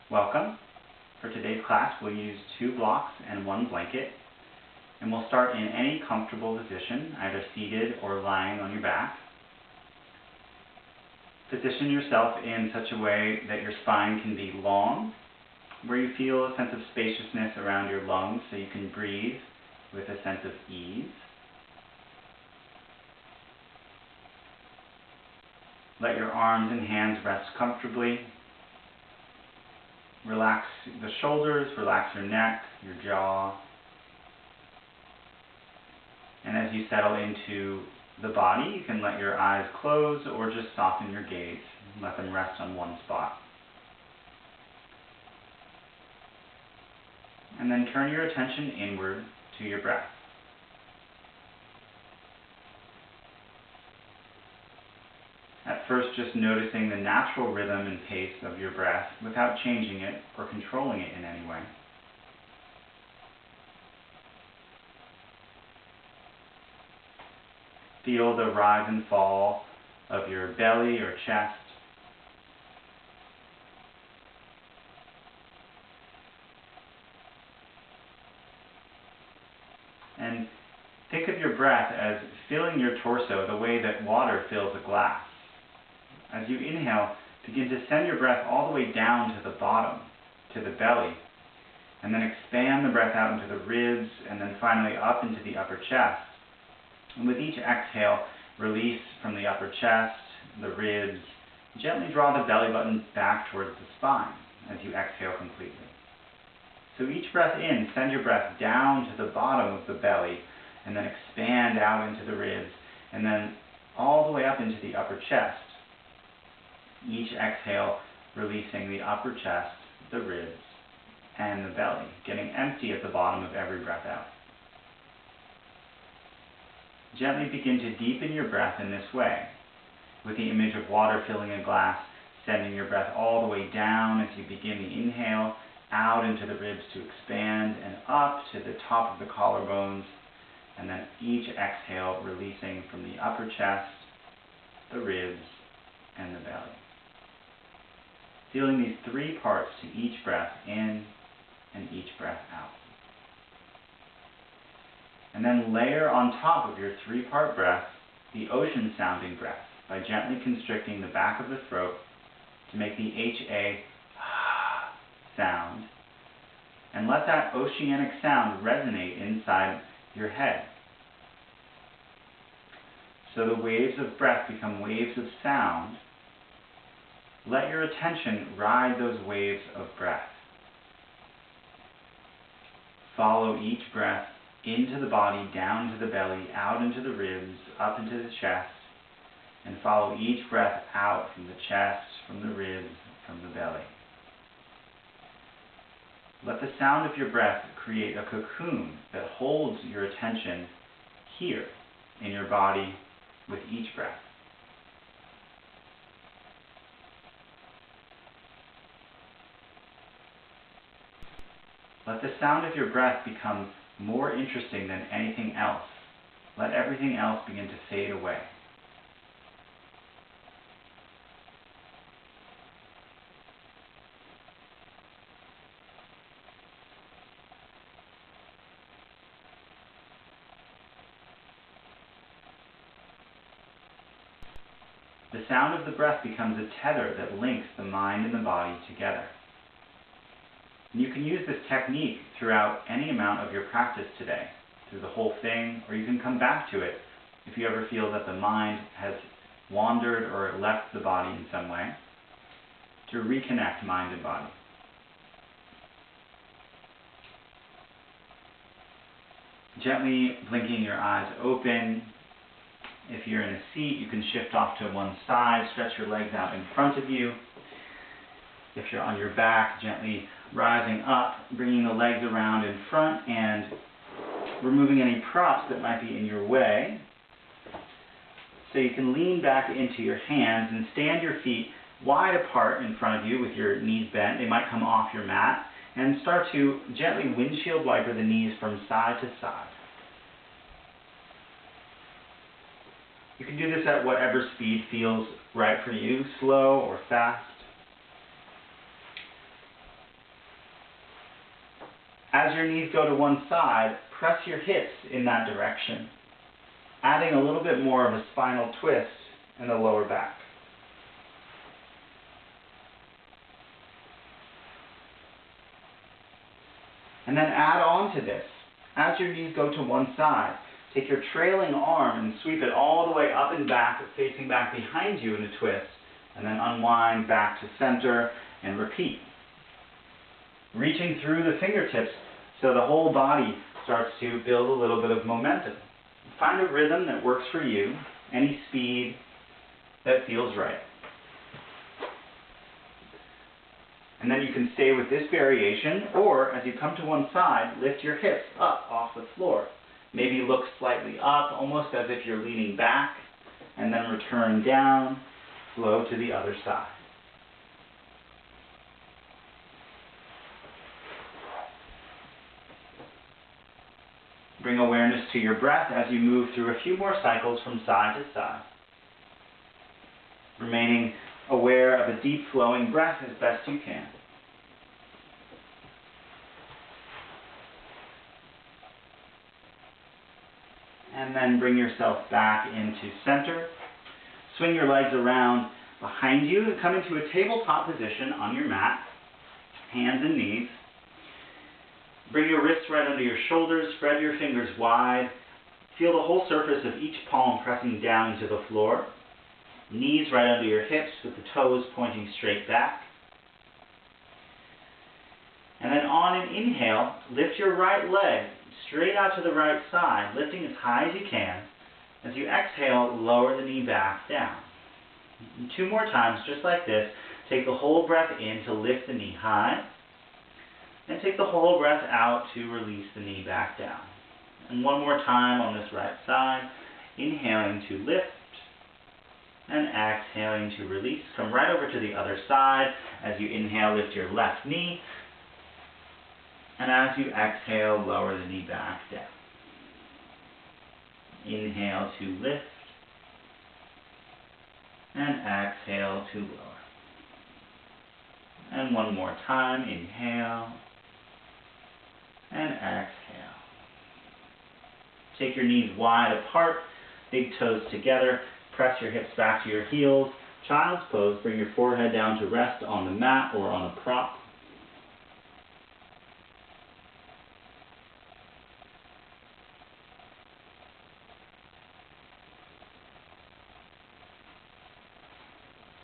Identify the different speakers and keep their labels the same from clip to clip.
Speaker 1: Welcome. For today's class, we'll use 2 blocks and 1 blanket, and we'll start in any comfortable position, either seated or lying on your back. Position yourself in such a way that your spine can be long, where you feel a sense of spaciousness around your lungs so you can breathe with a sense of ease. Let your arms and hands rest comfortably. Relax the shoulders, relax your neck, your jaw. And as you settle into the body, you can let your eyes close or just soften your gaze and let them rest on one spot. And then turn your attention inward to your breath. At first, just noticing the natural rhythm and pace of your breath without changing it or controlling it in any way. Feel the rise and fall of your belly or chest. And think of your breath as filling your torso the way that water fills a glass. As you inhale, begin to send your breath all the way down to the bottom, to the belly, and then expand the breath out into the ribs, and then finally up into the upper chest. And with each exhale, release from the upper chest, the ribs. Gently draw the belly button back towards the spine as you exhale completely. So each breath in, send your breath down to the bottom of the belly, and then expand out into the ribs, and then all the way up into the upper chest. Each exhale, releasing the upper chest, the ribs, and the belly, getting empty at the bottom of every breath out. Gently begin to deepen your breath in this way, with the image of water filling a glass, sending your breath all the way down as you begin the inhale, out into the ribs to expand, and up to the top of the collarbones, and then each exhale releasing from the upper chest, the ribs, and the belly. Feeling these 3 parts to each breath in and each breath out. And then layer on top of your 3-part breath the ocean-sounding breath by gently constricting the back of the throat to make the HA sound, and let that oceanic sound resonate inside your head. So the waves of breath become waves of sound. Let your attention ride those waves of breath. Follow each breath into the body, down to the belly, out into the ribs, up into the chest, and follow each breath out from the chest, from the ribs, from the belly. Let the sound of your breath create a cocoon that holds your attention here in your body with each breath. Let the sound of your breath become more interesting than anything else. Let everything else begin to fade away. The sound of the breath becomes a tether that links the mind and the body together. And you can use this technique throughout any amount of your practice today, through the whole thing, or you can come back to it if you ever feel that the mind has wandered or left the body in some way, to reconnect mind and body. Gently blinking your eyes open. If you're in a seat, you can shift off to one side, stretch your legs out in front of you. If you're on your back, gently rising up, bringing the legs around in front and removing any props that might be in your way. So you can lean back into your hands and stand your feet wide apart in front of you with your knees bent. They might come off your mat, and start to gently windshield wiper the knees from side to side. You can do this at whatever speed feels right for you, slow or fast. As your knees go to one side, press your hips in that direction, adding a little bit more of a spinal twist in the lower back. And then add on to this. As your knees go to one side, take your trailing arm and sweep it all the way up and back, facing back behind you in a twist, and then unwind back to center and repeat. Reaching through the fingertips so the whole body starts to build a little bit of momentum. Find a rhythm that works for you, any speed that feels right. And then you can stay with this variation, or as you come to one side, lift your hips up off the floor. Maybe look slightly up, almost as if you're leaning back, and then return down, flow to the other side. Bring awareness to your breath as you move through a few more cycles from side to side. Remaining aware of a deep flowing breath as best you can. And then bring yourself back into center. Swing your legs around behind you and come into a tabletop position on your mat, hands and knees. Bring your wrists right under your shoulders, spread your fingers wide. Feel the whole surface of each palm pressing down into the floor. Knees right under your hips with the toes pointing straight back. And then on an inhale, lift your right leg straight out to the right side, lifting as high as you can. As you exhale, lower the knee back down. And 2 more times, just like this. Take the whole breath in to lift the knee high. And take the whole breath out to release the knee back down. And 1 more time on this right side. Inhaling to lift. And exhaling to release. Come right over to the other side. As you inhale, lift your left knee. And as you exhale, lower the knee back down. Inhale to lift. And exhale to lower. And 1 more time. Inhale. And exhale. Take your knees wide apart, big toes together. Press your hips back to your heels. Child's pose. Bring your forehead down to rest on the mat or on a prop.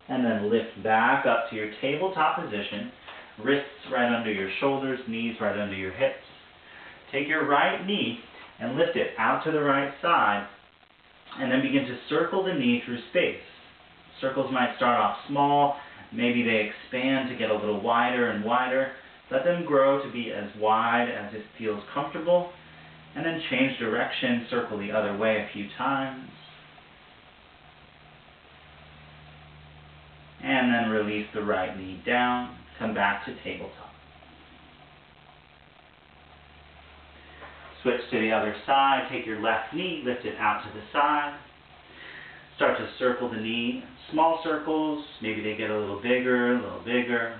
Speaker 1: And then lift back up to your tabletop position. Wrists right under your shoulders, knees right under your hips. Take your right knee and lift it out to the right side, and then begin to circle the knee through space. Circles might start off small, maybe they expand to get a little wider and wider. Let them grow to be as wide as it feels comfortable, and then change direction, circle the other way a few times. And then release the right knee down, come back to tabletop. Switch to the other side, take your left knee, lift it out to the side. Start to circle the knee, small circles, maybe they get a little bigger, a little bigger.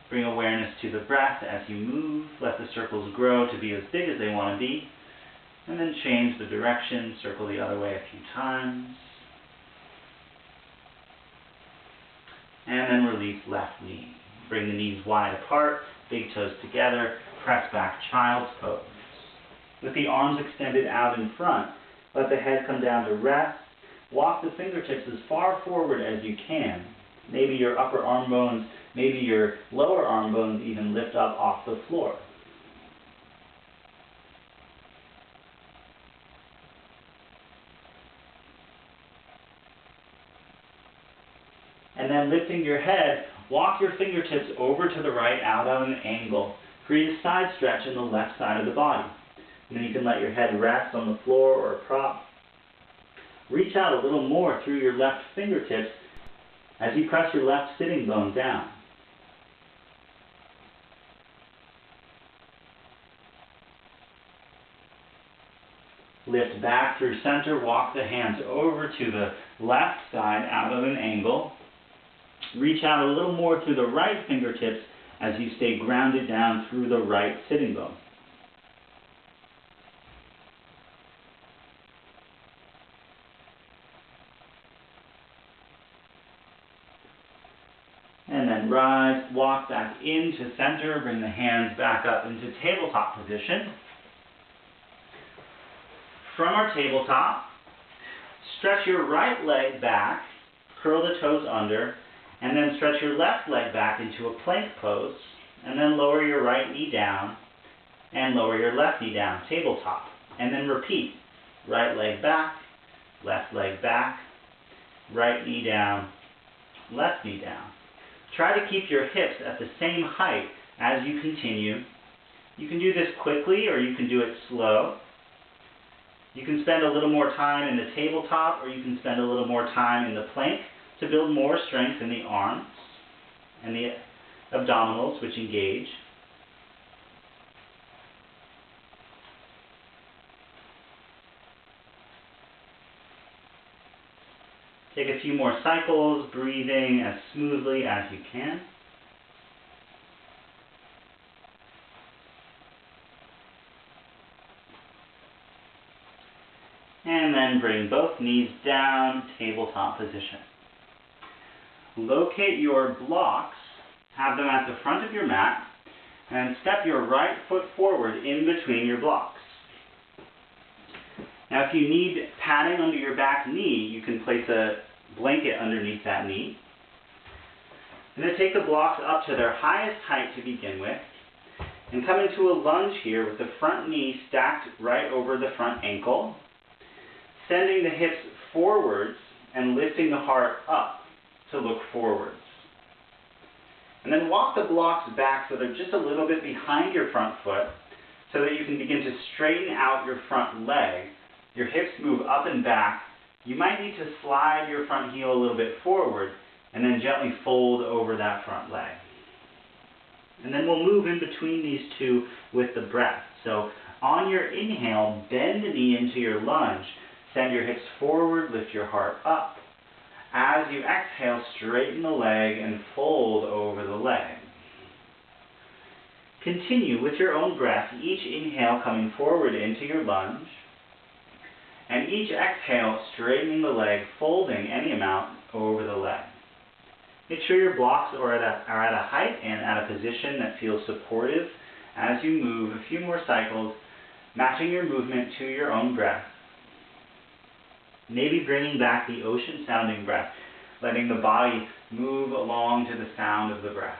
Speaker 1: Bring awareness to the breath as you move, let the circles grow to be as big as they want to be, and then change the direction, circle the other way a few times. And then release left knee. Bring the knees wide apart, big toes together, press back, child's pose. With the arms extended out in front, let the head come down to rest. Walk the fingertips as far forward as you can. Maybe your upper arm bones, maybe your lower arm bones even lift up off the floor. And then lifting your head, walk your fingertips over to the right out at an angle. Create a side stretch in the left side of the body. And then you can let your head rest on the floor or a prop. Reach out a little more through your left fingertips as you press your left sitting bone down. Lift back through center, walk the hands over to the left side out at an angle. Reach out a little more through the right fingertips as you stay grounded down through the right sitting bone. And then rise, walk back into center, bring the hands back up into tabletop position. From our tabletop, stretch your right leg back, curl the toes under, and then stretch your left leg back into a plank pose, and then lower your right knee down, and lower your left knee down, tabletop. And then repeat, right leg back, right knee down, left knee down. Try to keep your hips at the same height as you continue. You can do this quickly or you can do it slow. You can spend a little more time in the tabletop or you can spend a little more time in the plank to build more strength in the arms and the abdominals, which engage. Take a few more cycles, breathing as smoothly as you can. And then bring both knees down, tabletop position. Locate your blocks, have them at the front of your mat, and step your right foot forward in between your blocks. Now if you need padding under your back knee, you can place a blanket underneath that knee. And then take the blocks up to their highest height to begin with, and come into a lunge here with the front knee stacked right over the front ankle, sending the hips forwards and lifting the heart up to look forwards. And then walk the blocks back so they're just a little bit behind your front foot so that you can begin to straighten out your front leg. Your hips move up and back. You might need to slide your front heel a little bit forward and then gently fold over that front leg. And then we'll move in between these two with the breath. So on your inhale, bend the knee into your lunge. Send your hips forward, lift your heart up. As you exhale, straighten the leg and fold over the leg. Continue with your own breath, each inhale coming forward into your lunge, and each exhale straightening the leg, folding any amount over the leg. Make sure your blocks are at a height and at a position that feels supportive as you move a few more cycles, matching your movement to your own breath. Maybe bringing back the ocean-sounding breath, letting the body move along to the sound of the breath.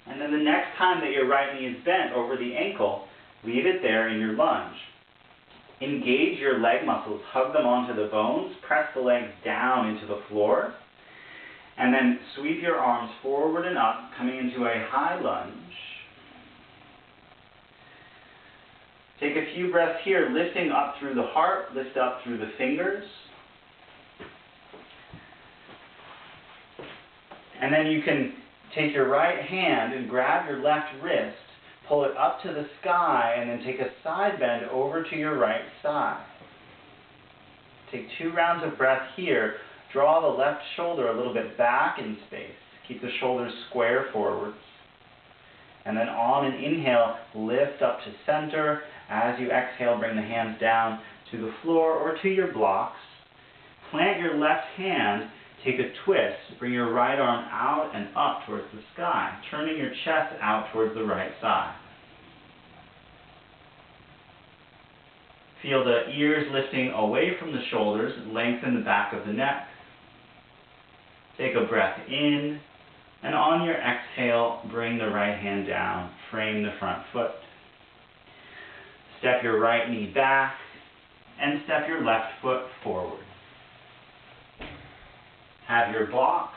Speaker 1: And then the next time that your right knee is bent over the ankle, leave it there in your lunge. Engage your leg muscles, hug them onto the bones, press the legs down into the floor, and then sweep your arms forward and up, coming into a high lunge. Take a few breaths here, lifting up through the heart, lift up through the fingers. And then you can take your right hand and grab your left wrist, pull it up to the sky, and then take a side bend over to your right side. Take 2 rounds of breath here. Draw the left shoulder a little bit back in space. Keep the shoulders square forwards. And then on an inhale, lift up to center. As you exhale, bring the hands down to the floor or to your blocks. Plant your left hand, take a twist, bring your right arm out and up towards the sky, turning your chest out towards the right side. Feel the ears lifting away from the shoulders, lengthen the back of the neck. Take a breath in, and on your exhale, bring the right hand down, frame the front foot. Step your right knee back, and step your left foot forward. Have your blocks.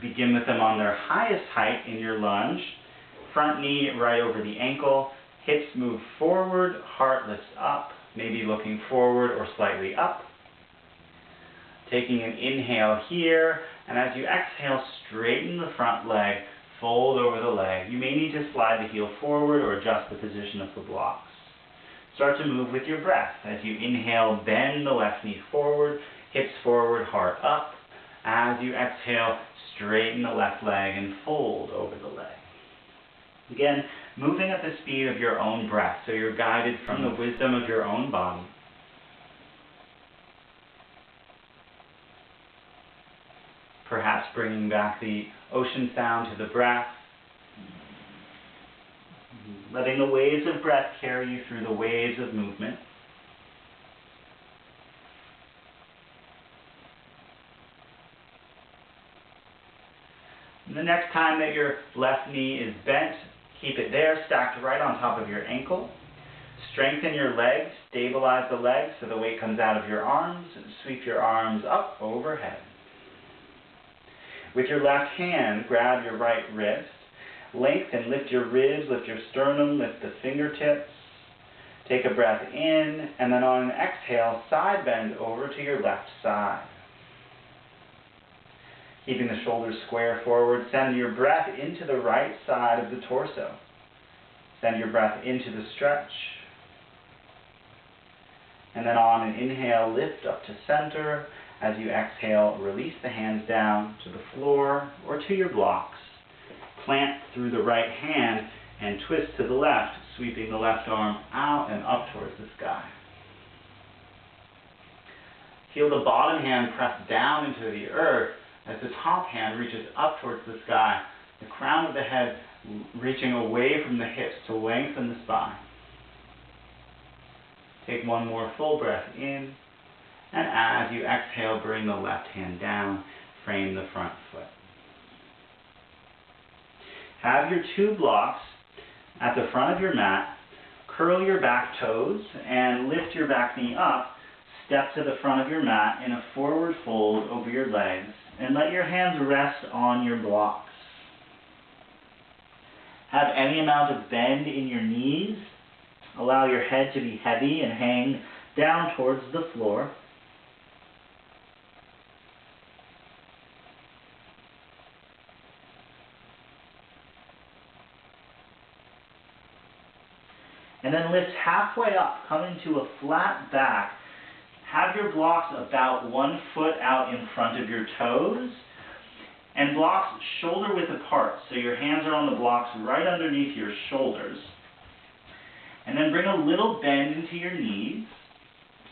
Speaker 1: Begin with them on their highest height in your lunge. Front knee right over the ankle. Hips move forward, heart lifts up, maybe looking forward or slightly up. Taking an inhale here, and as you exhale, straighten the front leg, fold over the leg. You may need to slide the heel forward or adjust the position of the blocks. Start to move with your breath. As you inhale, bend the left knee forward, hips forward, heart up. As you exhale, straighten the left leg and fold over the leg. Again, moving at the speed of your own breath, so you're guided from the wisdom of your own body. Perhaps bringing back the ocean sound to the breath. Letting the waves of breath carry you through the waves of movement. And the next time that your left knee is bent, keep it there, stacked right on top of your ankle. Strengthen your legs, stabilize the legs so the weight comes out of your arms, and sweep your arms up overhead. With your left hand, grab your right wrist, lengthen, lift your ribs, lift your sternum, lift the fingertips. Take a breath in, and then on an exhale, side bend over to your left side. Keeping the shoulders square forward, send your breath into the right side of the torso. Send your breath into the stretch. And then on an inhale, lift up to center. As you exhale, release the hands down to the floor or to your blocks. Plant through the right hand and twist to the left, sweeping the left arm out and up towards the sky. Feel the bottom hand press down into the earth as the top hand reaches up towards the sky, the crown of the head reaching away from the hips to lengthen the spine. Take one more full breath in, and as you exhale, bring the left hand down, frame the front foot. Have your two blocks at the front of your mat, curl your back toes, and lift your back knee up, step to the front of your mat in a forward fold over your legs, and let your hands rest on your blocks. Have any amount of bend in your knees. Allow your head to be heavy and hang down towards the floor. And then lift halfway up, come into a flat back. Have your blocks about 1 foot out in front of your toes, and blocks shoulder width apart, so your hands are on the blocks right underneath your shoulders. And then bring a little bend into your knees,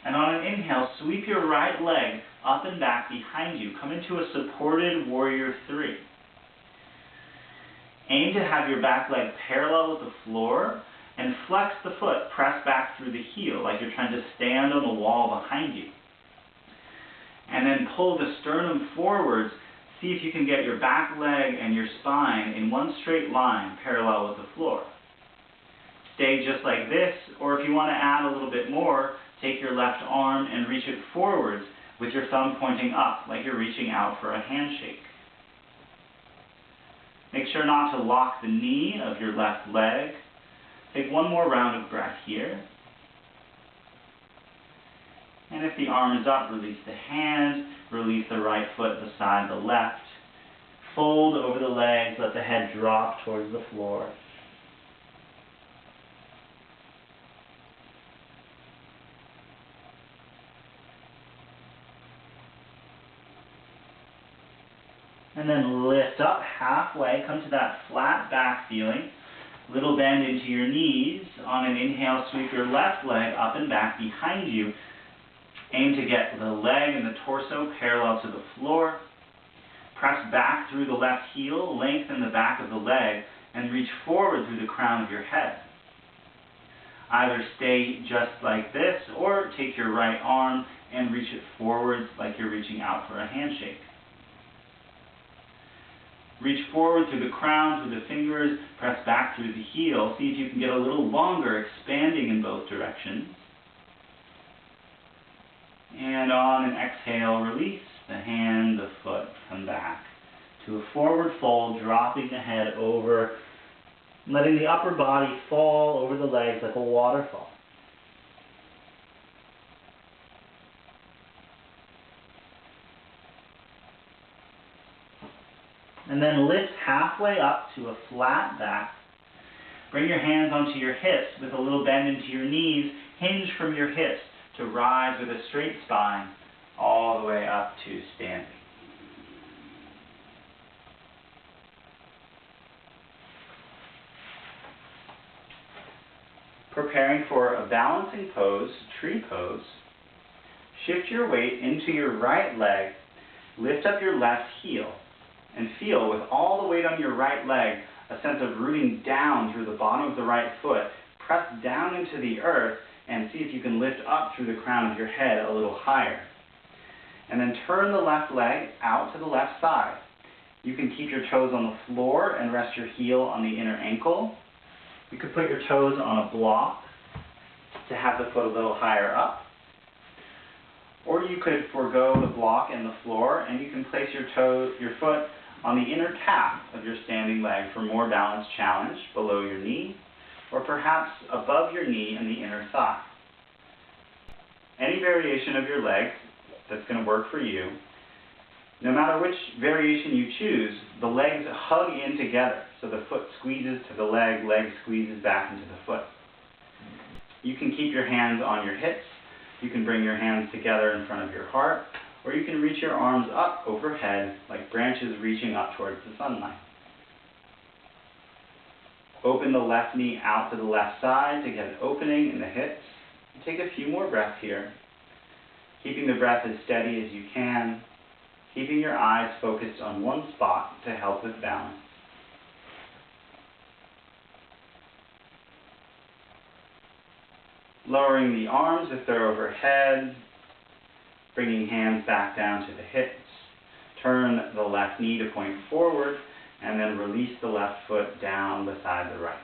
Speaker 1: and on an inhale, sweep your right leg up and back behind you. Come into a supported warrior 3. Aim to have your back leg parallel with the floor, and flex the foot, press back through the heel like you're trying to stand on the wall behind you. And then pull the sternum forwards. See if you can get your back leg and your spine in one straight line parallel with the floor. Stay just like this, or if you want to add a little bit more, take your left arm and reach it forwards with your thumb pointing up like you're reaching out for a handshake. Make sure not to lock the knee of your left leg. Take one more round of breath here. And if the arm is up, release the hand, release the right foot beside the left. Fold over the legs, let the head drop towards the floor. And then lift up halfway, come to that flat back feeling. Little bend into your knees. On an inhale, sweep your left leg up and back behind you. Aim to get the leg and the torso parallel to the floor. Press back through the left heel, lengthen the back of the leg, and reach forward through the crown of your head. Either stay just like this, or take your right arm and reach it forwards like you're reaching out for a handshake. Reach forward through the crown, through the fingers, press back through the heel. See if you can get a little longer, expanding in both directions. And on an exhale, release the hand, the foot, come back to a forward fold, dropping the head over, letting the upper body fall over the legs like a waterfall. And then lift halfway up to a flat back. Bring your hands onto your hips with a little bend into your knees. Hinge from your hips to rise with a straight spine. all the way up to standing. Preparing for a balancing pose, tree pose, shift your weight into your right leg, lift up your left heel, and feel with all the weight on your right leg a sense of rooting down through the bottom of the right foot. Press down into the earth and see if you can lift up through the crown of your head a little higher. And then turn the left leg out to the left side. You can keep your toes on the floor and rest your heel on the inner ankle. You could put your toes on a block to have the foot a little higher up. Or you could forego the block and the floor, and you can place your foot on the inner calf of your standing leg for more balanced challenge below your knee, or perhaps above your knee and the inner thigh. Any variation of your leg that's going to work for you. No matter which variation you choose, the legs hug in together. So the foot squeezes to the leg squeezes back into the foot. You can keep your hands on your hips. You can bring your hands together in front of your heart, or you can reach your arms up overhead like branches reaching up towards the sunlight. Open the left knee out to the left side to get an opening in the hips. Take a few more breaths here, keeping the breath as steady as you can, keeping your eyes focused on one spot to help with balance. Lowering the arms if they're overhead, bringing hands back down to the hips. Turn the left knee to point forward, and then release the left foot down beside the right.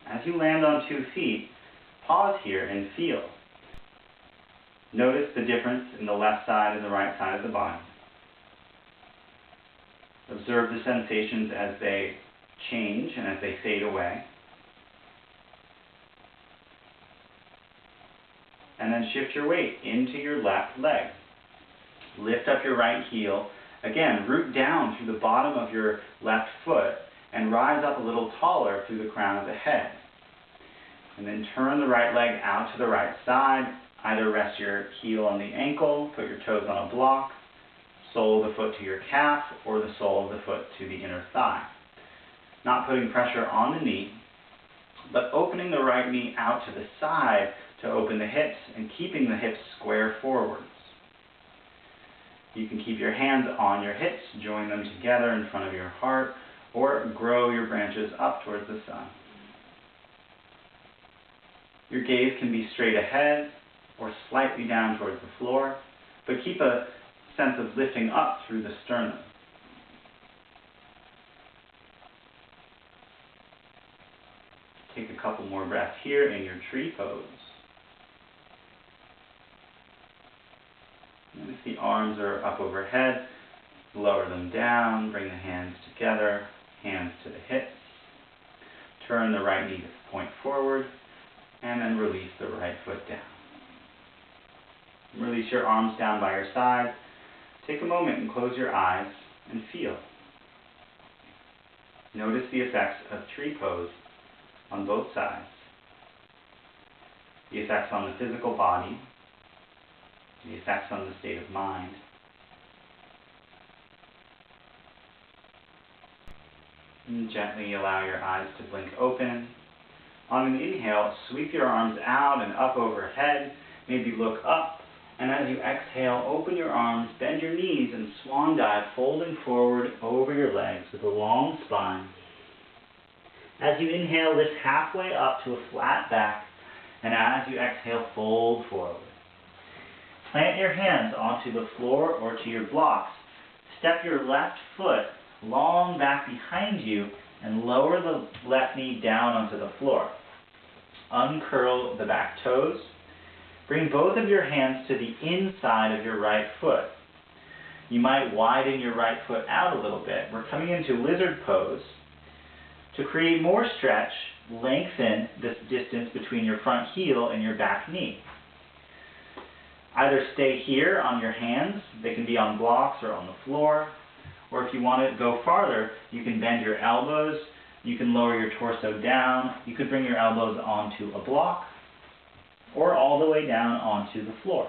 Speaker 1: As you land on 2 feet, pause here and feel. Notice the difference in the left side and the right side of the body. Observe the sensations as they change and as they fade away. And then shift your weight into your left leg. Lift up your right heel. Again, root down through the bottom of your left foot and rise up a little taller through the crown of the head. And then turn the right leg out to the right side. Either rest your heel on the ankle, put your toes on a block, sole of the foot to your calf, or the sole of the foot to the inner thigh. Not putting pressure on the knee, but opening the right knee out to the side to open the hips and keeping the hips square forwards. You can keep your hands on your hips, join them together in front of your heart, or grow your branches up towards the sun. Your gaze can be straight ahead or slightly down towards the floor, but keep a sense of lifting up through the sternum. Take a couple more breaths here in your tree pose. Notice the arms are up overhead, lower them down, bring the hands together, hands to the hips. Turn the right knee to point forward, and then release the right foot down. Release your arms down by your sides. Take a moment and close your eyes and feel. Notice the effects of tree pose on both sides. The effects on the physical body, the effects on the state of mind. And gently allow your eyes to blink open. On an inhale, sweep your arms out and up overhead. Maybe look up. And as you exhale, open your arms, bend your knees, and swan dive, folding forward over your legs with a long spine. As you inhale, lift halfway up to a flat back. And as you exhale, fold forward. Plant your hands onto the floor or to your blocks. Step your left foot long back behind you and lower the left knee down onto the floor. Uncurl the back toes. Bring both of your hands to the inside of your right foot. You might widen your right foot out a little bit. We're coming into lizard pose. To create more stretch, lengthen this distance between your front heel and your back knee. Either stay here on your hands, they can be on blocks or on the floor, or if you want to go farther, you can bend your elbows, you can lower your torso down, you could bring your elbows onto a block, or all the way down onto the floor.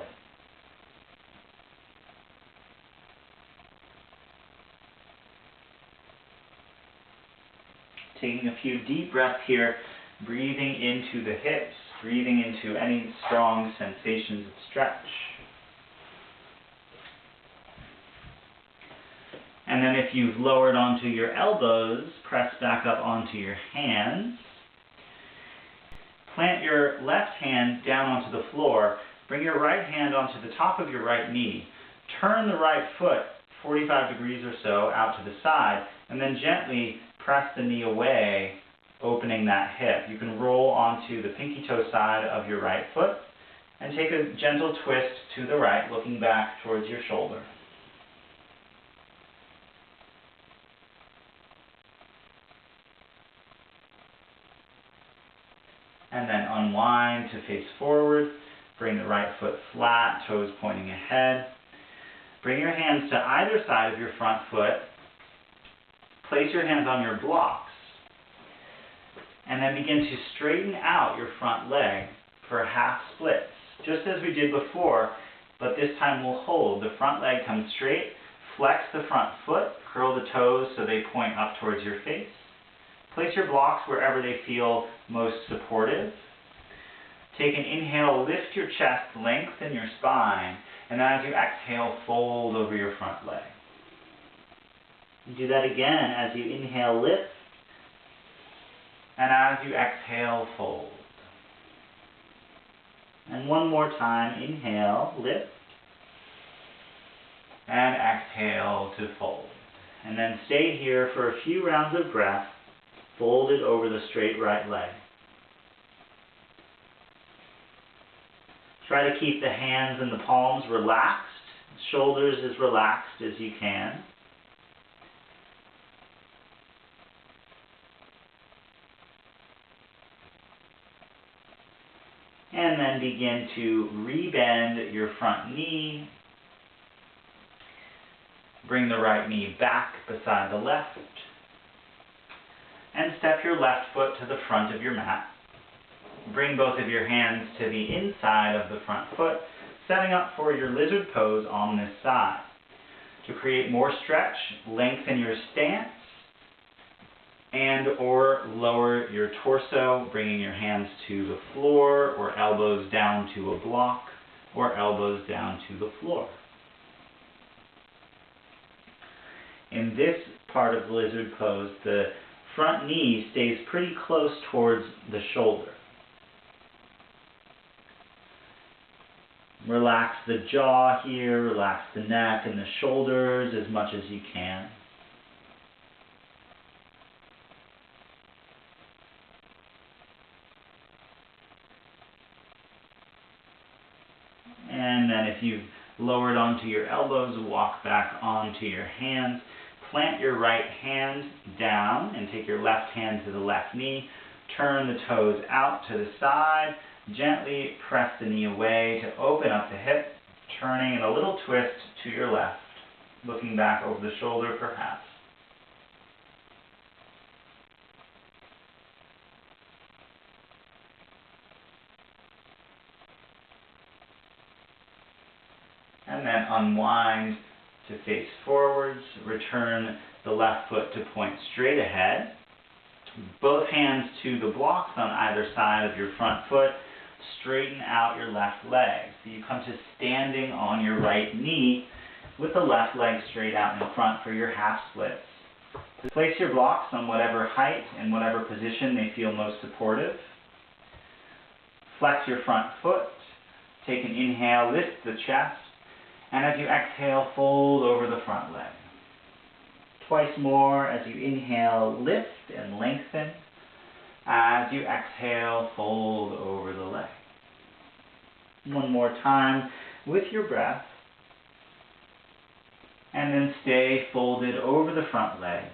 Speaker 1: taking a few deep breaths here, breathing into the hips, breathing into any strong sensations of stretch. And then if you've lowered onto your elbows, press back up onto your hands. Plant your left hand down onto the floor. Bring your right hand onto the top of your right knee. Turn the right foot 45 degrees or so out to the side, and then gently press the knee away, opening that hip. You can roll onto the pinky toe side of your right foot and take a gentle twist to the right, looking back towards your shoulder. And then unwind to face forward. Bring the right foot flat, toes pointing ahead. Bring your hands to either side of your front foot. Place your hands on your blocks. And then begin to straighten out your front leg for half splits, just as we did before, but this time we'll hold. The front leg comes straight. Flex the front foot. Curl the toes so they point up towards your face. Place your blocks wherever they feel most supportive. Take an inhale, lift your chest, lengthen your spine, and as you exhale, fold over your front leg. Do that again as you inhale, lift, and as you exhale, fold. And one more time, inhale, lift, and exhale to fold. And then stay here for a few rounds of breath, folded over the straight right leg. Try to keep the hands and the palms relaxed, shoulders as relaxed as you can. And then begin to rebend your front knee. Bring the right knee back beside the left. And step your left foot to the front of your mat. Bring both of your hands to the inside of the front foot, setting up for your lizard pose on this side. To create more stretch, lengthen your stance, and or lower your torso, bringing your hands to the floor, or elbows down to a block, or elbows down to the floor. In this part of the lizard pose, the front knee stays pretty close towards the shoulder. Relax the jaw here, relax the neck and the shoulders as much as you can. And then if you've lowered onto your elbows, walk back onto your hands. Plant your right hand down and take your left hand to the left knee. Turn the toes out to the side. Gently press the knee away to open up the hip, turning in a little twist to your left, looking back over the shoulder perhaps. And then unwind to face forwards. Return the left foot to point straight ahead. Both hands to the blocks on either side of your front foot. Straighten out your left leg. So you come to standing on your right knee with the left leg straight out in front for your half splits. Place your blocks on whatever height and whatever position they feel most supportive. Flex your front foot. Take an inhale, lift the chest. And as you exhale, fold over the front leg. Twice more as you inhale, lift and lengthen. As you exhale, fold over the leg. One more time with your breath. And then stay folded over the front leg.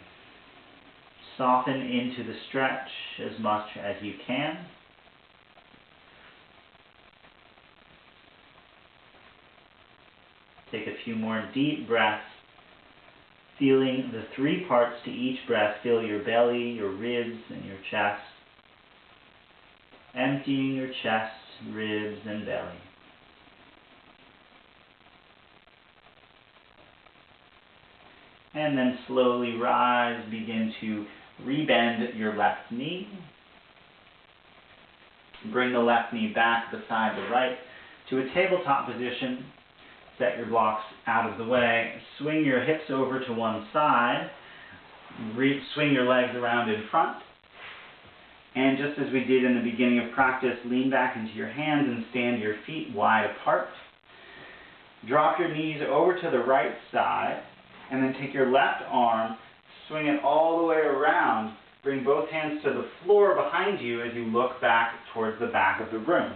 Speaker 1: Soften into the stretch as much as you can. Take a few more deep breaths. Feeling the three parts to each breath. Feel your belly, your ribs, and your chest. Emptying your chest, ribs, and belly. And then slowly rise. Begin to Rebend your left knee. Bring the left knee back beside the right to a tabletop position. Set your blocks out of the way. Swing your hips over to one side. Swing your legs around in front. And just as we did in the beginning of practice, lean back into your hands and stand your feet wide apart. Drop your knees over to the right side, and then take your left arm, swing it all the way around. Bring both hands to the floor behind you as you look back towards the back of the room.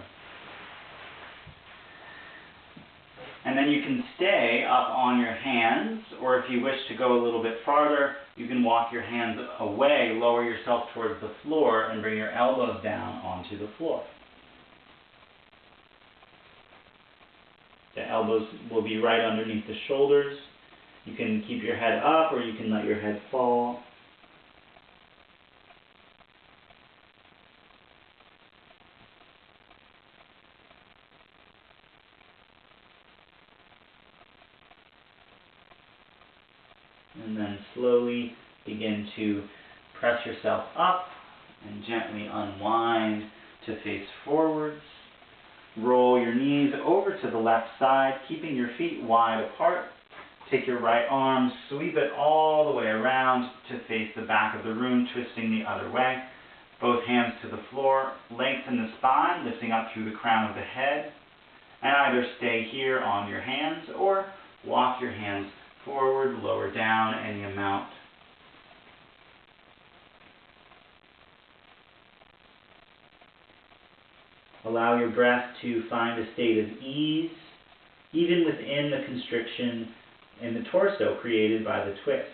Speaker 1: And then you can stay up on your hands, or if you wish to go a little bit farther, you can walk your hands away, lower yourself towards the floor, and bring your elbows down onto the floor. The elbows will be right underneath the shoulders. You can keep your head up, or you can let your head fall. And then slowly begin to press yourself up and gently unwind to face forwards. Roll your knees over to the left side, keeping your feet wide apart. Take your right arm, sweep it all the way around to face the back of the room, twisting the other way. Both hands to the floor, lengthen the spine, lifting up through the crown of the head. And either stay here on your hands or walk your hands forward, lower down any amount. Allow your breath to find a state of ease, even within the constriction in the torso created by the twist.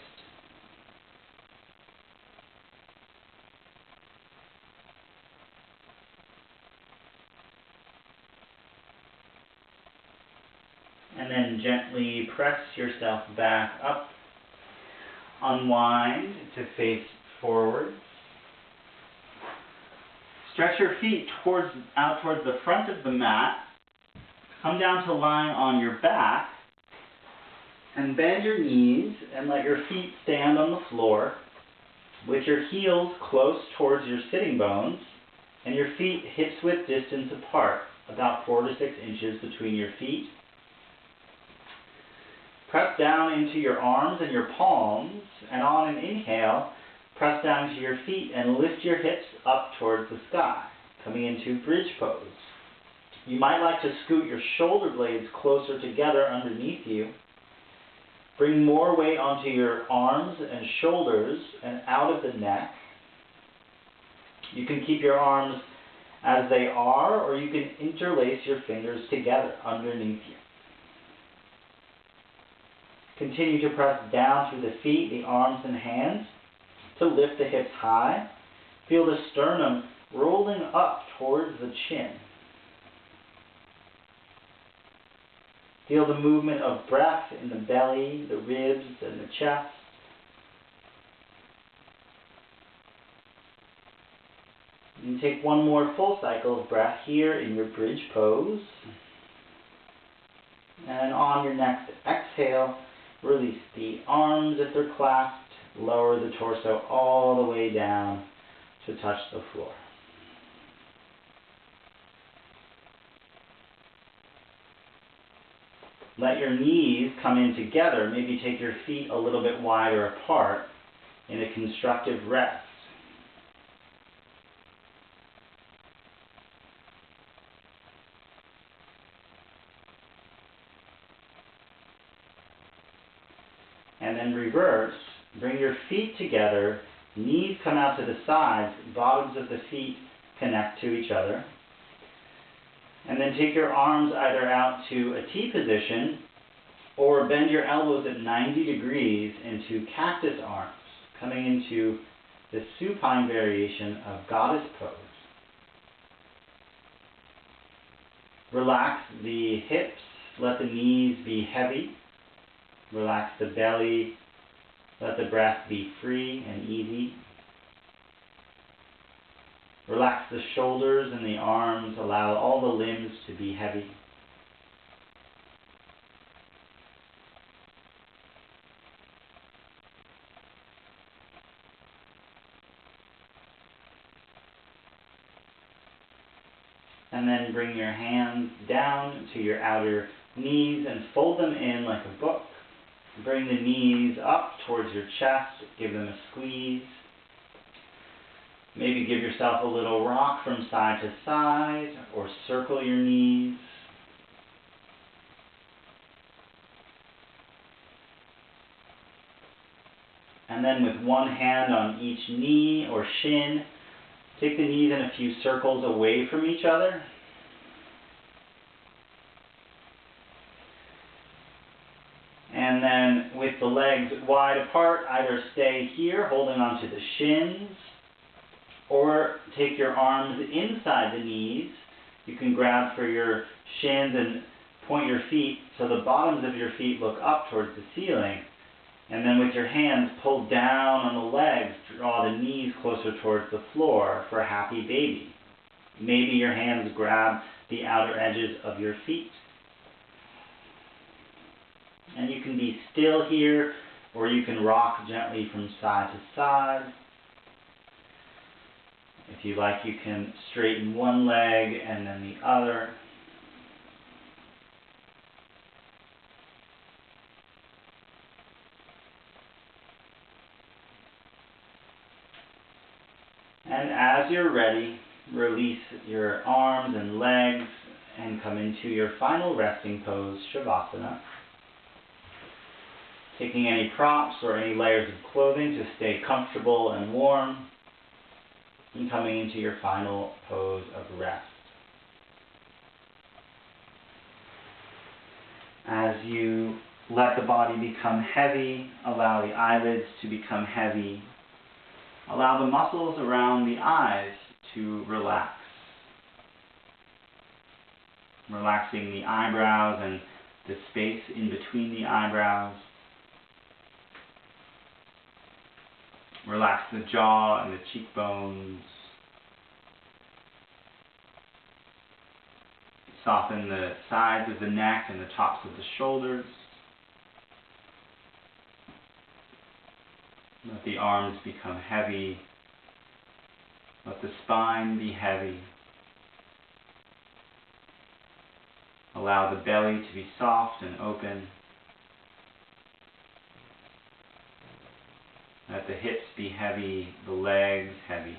Speaker 1: And then gently press yourself back up. Unwind to face forward. Stretch your feet out towards the front of the mat. Come down to lying on your back. And bend your knees and let your feet stand on the floor with your heels close towards your sitting bones and your feet hips-width distance apart, about 4 to 6 inches between your feet. Press down into your arms and your palms, and on an inhale, press down to your feet and lift your hips up towards the sky, coming into bridge pose. You might like to scoot your shoulder blades closer together underneath you. Bring more weight onto your arms and shoulders and out of the neck. You can keep your arms as they are, or you can interlace your fingers together underneath you. Continue to press down through the feet, the arms and hands to lift the hips high. Feel the sternum rolling up towards the chin. Feel the movement of breath in the belly, the ribs, and the chest. And take one more full cycle of breath here in your bridge pose. And on your next exhale, release the arms if they're clasped. Lower the torso all the way down to touch the floor. Let your knees come in together. Maybe take your feet a little bit wider apart in a constructive rest. And then reverse. Bring your feet together. Knees come out to the sides. Bottoms of the feet connect to each other. And then take your arms either out to a T position or bend your elbows at 90 degrees into cactus arms, coming into the supine variation of goddess pose. Relax the hips, let the knees be heavy. Relax the belly, let the breath be free and easy. Relax the shoulders and the arms, allow all the limbs to be heavy. And then bring your hands down to your outer knees and fold them in like a book. Bring the knees up towards your chest, give them a squeeze. Maybe give yourself a little rock from side to side, or circle your knees. And then with one hand on each knee or shin, take the knees in a few circles away from each other. And then with the legs wide apart, either stay here holding onto the shins, or take your arms inside the knees. You can grab for your shins and point your feet so the bottoms of your feet look up towards the ceiling. And then with your hands pull down on the legs, draw the knees closer towards the floor for a happy baby. Maybe your hands grab the outer edges of your feet. And you can be still here, or you can rock gently from side to side. If you like, you can straighten one leg and then the other. And as you're ready, release your arms and legs and come into your final resting pose, Shavasana. Taking any props or any layers of clothing to stay comfortable and warm, and coming into your final pose of rest. As you let the body become heavy, allow the eyelids to become heavy. Allow the muscles around the eyes to relax. Relaxing the eyebrows and the space in between the eyebrows. Relax the jaw and the cheekbones. Soften the sides of the neck and the tops of the shoulders. Let the arms become heavy. Let the spine be heavy. Allow the belly to be soft and open. Let the hips be heavy, the legs heavy.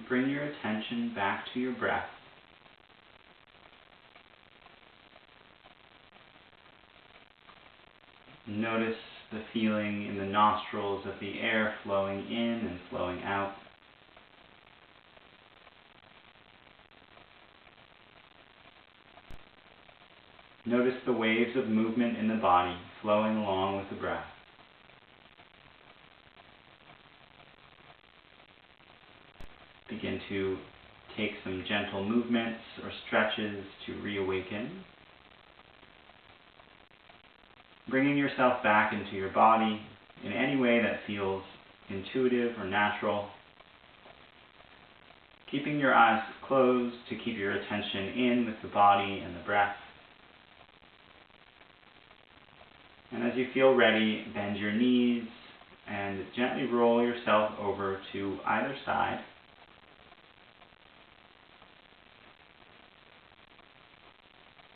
Speaker 1: Bring your attention back to your breath. Notice the feeling in the nostrils of the air flowing in and flowing out. Notice the waves of movement in the body flowing along with the breath. Begin to take some gentle movements or stretches to reawaken. Bringing yourself back into your body in any way that feels intuitive or natural. Keeping your eyes closed to keep your attention in with the body and the breath. And as you feel ready, bend your knees and gently roll yourself over to either side.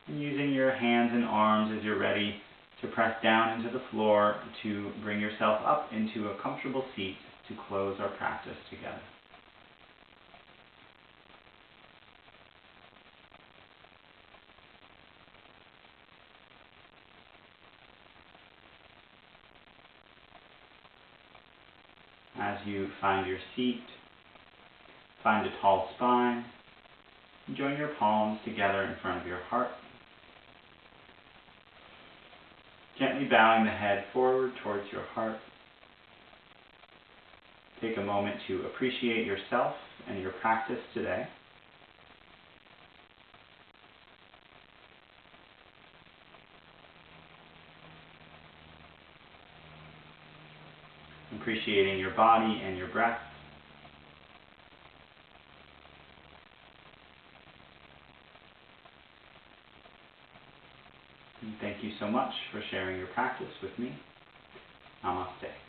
Speaker 1: And using your hands and arms as you're ready to press down into the floor to bring yourself up into a comfortable seat to close our practice together. As you find your seat, find a tall spine, and join your palms together in front of your heart. Gently bowing the head forward towards your heart. Take a moment to appreciate yourself and your practice today. Appreciating your body and your breath. And thank you so much for sharing your practice with me. Namaste.